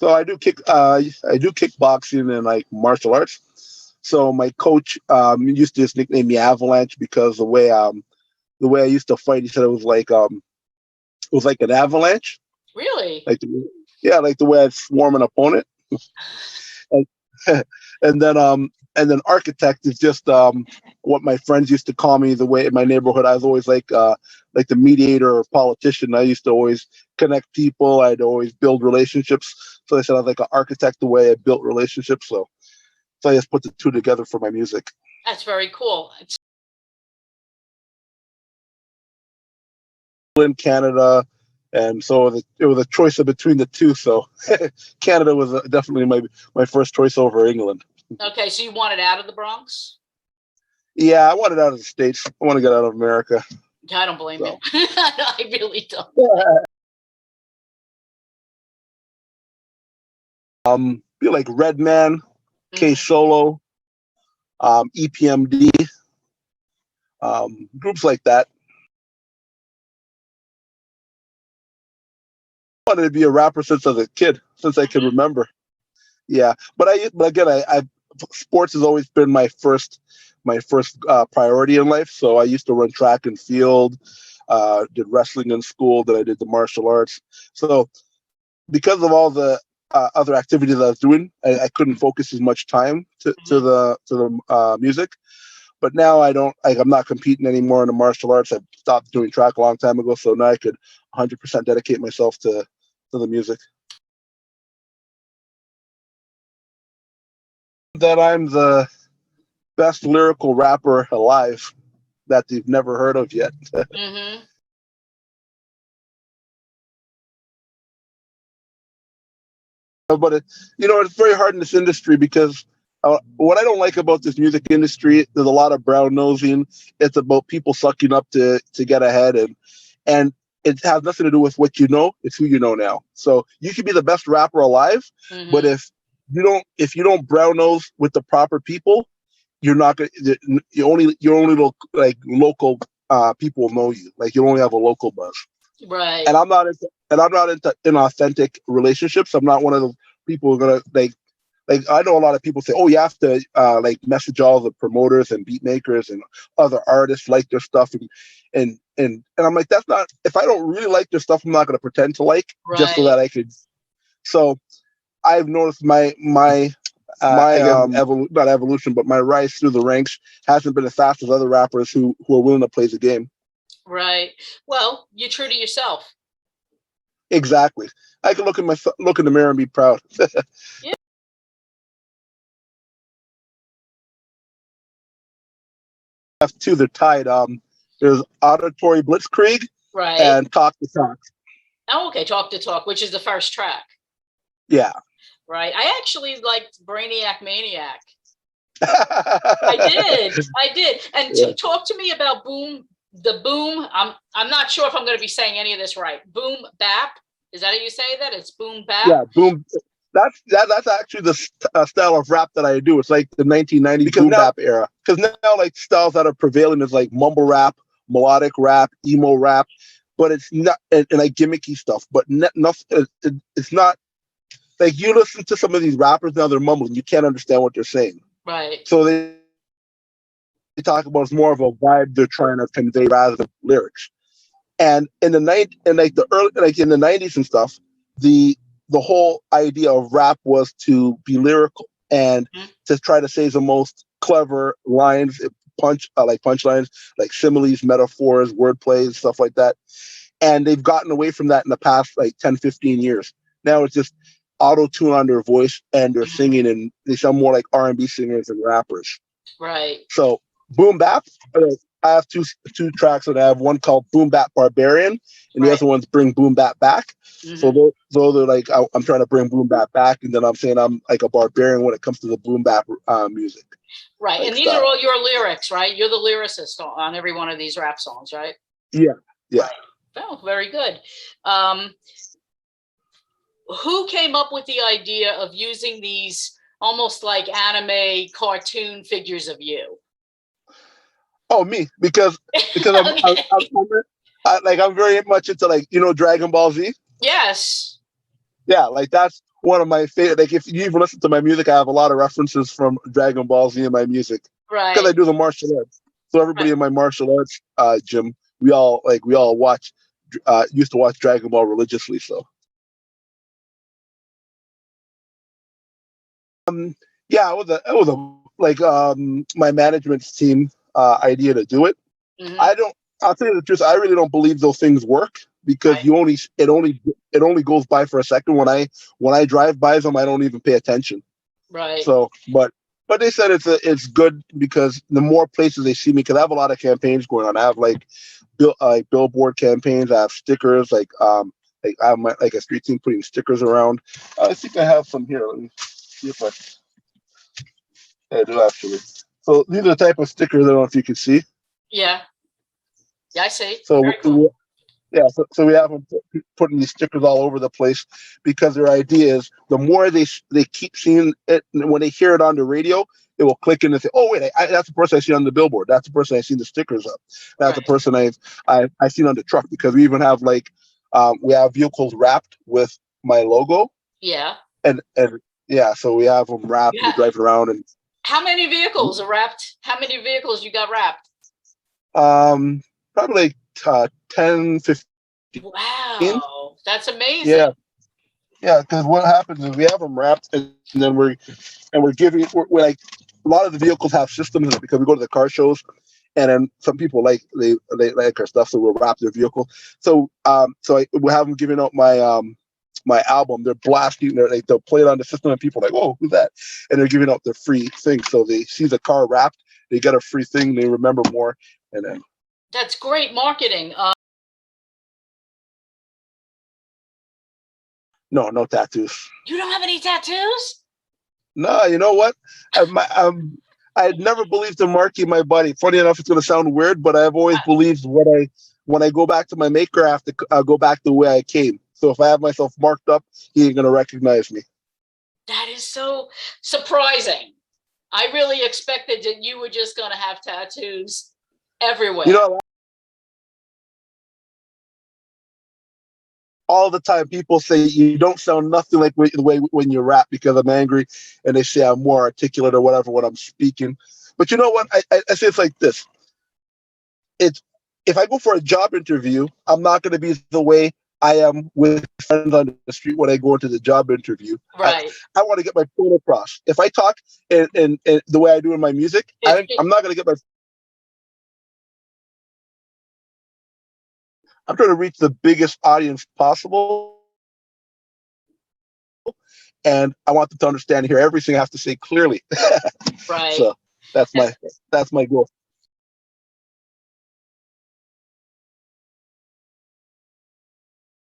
So I do kickboxing and like martial arts. So my coach used to just nickname me Avalanche because the way I used to fight, he said it was like an avalanche, Really? like yeah, like the way I'd swarm an opponent. And, and then architect is just what my friends used to call me. The way in my neighborhood, I was always like the mediator or politician. I used to always connect people. I'd always build relationships. So they said I was like an architect the way I built relationships. So I just put the two together for my music. That's very cool. In Canada, and so it was a choice of between the two. So Canada was definitely my first choice over England. Okay, so you wanted out of the Bronx? Yeah, I wanted out of the States. I want to get out of America. I don't blame you. I really don't. Be like Redman, K Solo, EPMD, groups like that. I wanted to be a rapper since I was a kid, since I can remember. Yeah, but again, I sports has always been my first priority in life. So I used to run track and field, did wrestling in school, then I did the martial arts. So because of all the other activities I was doing, I couldn't focus as much time to the music. But now I'm not competing anymore in the martial arts. I stopped doing track a long time ago, so now I could 100% dedicate myself to the music. That I'm the best lyrical rapper alive that you've never heard of yet. Mm-hmm. But it's very hard in this industry because what I don't like about this music industry, there's a lot of brown nosing. It's about people sucking up to get ahead, and it has nothing to do with what you know. It's who you know now. So you can be the best rapper alive, but if you don't brown nose with the proper people, you're not gonna. Your only like local people will know you. Like you only have a local buzz. Right. And I'm not into inauthentic relationships. I'm not one of the people who are gonna like I know a lot of people say, oh, you have to like message all the promoters and beat makers and other artists like their stuff and I'm like, that's not, if I don't really like their stuff, I'm not gonna pretend to like just so that I could. So I've noticed my not evolution, but my rise through the ranks hasn't been as fast as other rappers who are willing to play the game. Right. Well, you're true to yourself. Exactly. I can look in the mirror and be proud. Yeah. Two, they're tied. There's Auditory Blitzkrieg, right, and Talk to Talk. Oh, okay. Talk to Talk, which is the first track. Yeah. Right. I actually liked Brainiac Maniac. I did. And talk to me about Boom. The Boom. I'm not sure if I'm going to be saying any of this right. Boom Bap. Is that how you say that? It's Boom Bap. Yeah, Boom. That's actually the style of rap that I do. It's like the 1990s boom bap era. Because now, like, styles that are prevailing is like mumble rap, melodic rap, emo rap, but it's not and like gimmicky stuff. But it's not like you listen to some of these rappers now, they're mumbling. You can't understand what they're saying. Right. So they talk about it's more of a vibe they're trying to convey rather than lyrics. And in the in the 90s and stuff, the whole idea of rap was to be lyrical and to try to say the most clever lines, like punchlines, like similes, metaphors, wordplays, stuff like that. And they've gotten away from that in the past like 10, 15 years. Now it's just auto-tune on their voice and they're singing, and they sound more like R&B singers and rappers. Right. So Boom Bap, I have two tracks that I have. One called Boom Bap Barbarian, and the other one's Bring Boom Bap Back. So they're like, I'm trying to bring Boom Bap back, and then I'm saying I'm like a barbarian when it comes to the Boom Bap music. Right, like, and these are all your lyrics, right? You're the lyricist on every one of these rap songs, right? Yeah. Right. Oh, very good. Who came up with the idea of using these almost like anime cartoon figures of you? Oh, me, because I'm very much into, like, Dragon Ball Z. Yes. Yeah, like that's one of my favorite. Like if you even listen to my music, I have a lot of references from Dragon Ball Z in my music because I Right. do the martial arts. So everybody Right. in my martial arts gym, we all watch used to watch Dragon Ball religiously. So yeah, it was a like my management's team idea to do it. Hmm. I don't. I'll tell you the truth. I really don't believe those things work because Right. it only goes by for a second. When I drive by them, I don't even pay attention. Right. So, but they said it's good because the more places they see me, because I have a lot of campaigns going on. I have like billboard campaigns. I have stickers like I have like a street team putting stickers around. I think I have some here. Let me see if I do actually. So these are the type of stickers. I don't know if you can see. Yeah. Yeah, I see. So Very cool. yeah, so we have them putting these stickers all over the place because their idea is the more they keep seeing it, and when they hear it on the radio, it will click in and say, "Oh wait, that's the person I see on the billboard. That's the person I see the stickers of. That's the Right. person I seen on the truck." Because we even have we have vehicles wrapped with my logo, Yeah. and yeah, so we have them wrapped and we Yeah. drive around and How many vehicles are wrapped? How many vehicles you got wrapped? probably like 10, 15. Wow, that's amazing. Yeah, yeah. Because what happens is we have them wrapped and then we're giving we're like a lot of the vehicles have systems in it because we go to the car shows and then some people they like our stuff so we'll wrap their vehicle we have them giving out my album. They're blasting they'll play it on the system and people are like, "Whoa, who's that?" And they're giving out the free thing, so they see the car wrapped, they get a free thing, they remember more. And then That's great marketing. no tattoos. You don't have any tattoos? No, you know what? I had never believed in marking my body. Funny enough, it's going to sound weird, but I've always believed when I go back to my maker, I have to go back the way I came. So if I have myself marked up, he ain't going to recognize me. That is so surprising. I really expected that you were just going to have tattoos You everywhere. know, all the time people say you don't sound nothing like the way when you rap because I'm angry, and they say I'm more articulate or whatever when I'm speaking. But you know what? I say it's like this. It's if I go for a job interview, I'm not going to be the way I am with friends on the street when I go into the job interview. Right. I want to get my point across. If I talk and the way I do in my music, I'm not going to get my. I'm trying to reach the biggest audience possible, and I want them to understand and hear everything I have to say clearly. Right. So that's my goal.